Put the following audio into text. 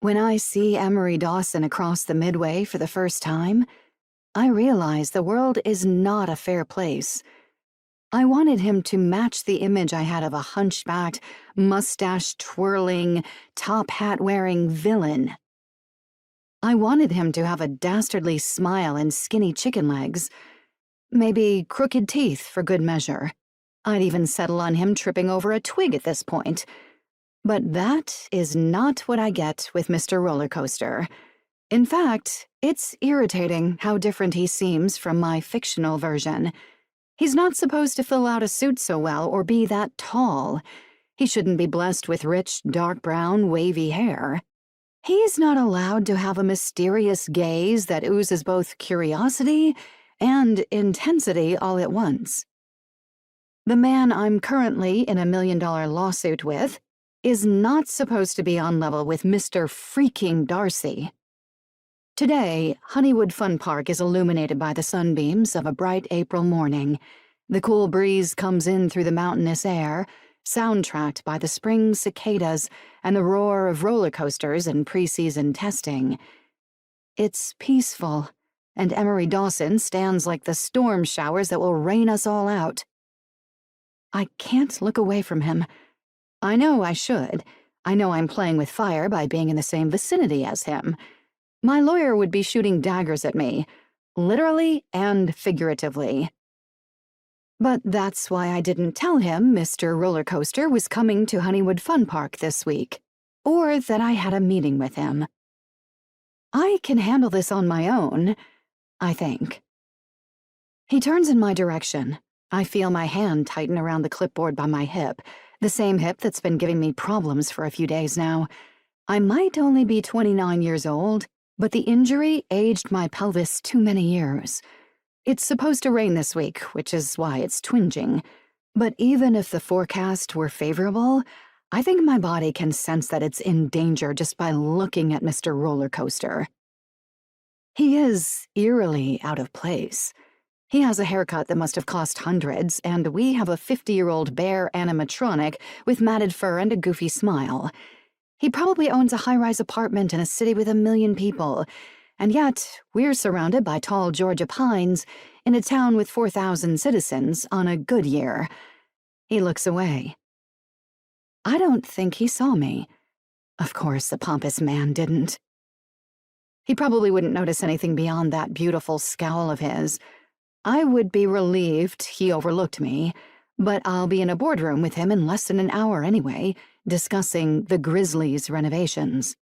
When I see Emory Dawson across the midway for the first time, I realize the world is not a fair place. I wanted him to match the image I had of a hunchbacked, mustache-twirling, top-hat-wearing villain. I wanted him to have a dastardly smile and skinny chicken legs, maybe crooked teeth for good measure. I'd even settle on him tripping over a twig at this point. But that is not what I get with Mr. Roller Coaster. In fact, it's irritating how different he seems from my fictional version. He's not supposed to fill out a suit so well or be that tall. He shouldn't be blessed with rich, dark brown, wavy hair. He's not allowed to have a mysterious gaze that oozes both curiosity and intensity all at once. The man I'm currently in $1 million lawsuit with is not supposed to be on level with Mr. Freaking Darcy. Today, Honeywood Fun Park is illuminated by the sunbeams of a bright April morning. The cool breeze comes in through the mountainous air, soundtracked by the spring cicadas and the roar of roller coasters and preseason testing. It's peaceful, and Emory Dawson stands like the storm showers that will rain us all out. I can't look away from him. I know I should. I know I'm playing with fire by being in the same vicinity as him. My lawyer would be shooting daggers at me, literally and figuratively. But that's why I didn't tell him Mr. Roller Coaster was coming to Honeywood Fun Park this week, or that I had a meeting with him. I can handle this on my own, I think. He turns in my direction. I feel my hand tighten around the clipboard by my hip, the same hip that's been giving me problems for a few days now. I might only be 29 years old, but the injury aged my pelvis too many years. It's supposed to rain this week, which is why it's twinging. But even if the forecast were favorable, I think my body can sense that it's in danger just by looking at Mr. Roller Coaster. He is eerily out of place. He has a haircut that must have cost hundreds, and we have a 50-year-old bear animatronic with matted fur and a goofy smile. He probably owns a high-rise apartment in a city with 1 million people, and yet we're surrounded by tall Georgia pines in a town with 4,000 citizens on a good year. He looks away. I don't think he saw me. Of course, the pompous man didn't. He probably wouldn't notice anything beyond that beautiful scowl of his. I would be relieved he overlooked me, but I'll be in a boardroom with him in less than an hour anyway, discussing the Grizzlies' renovations.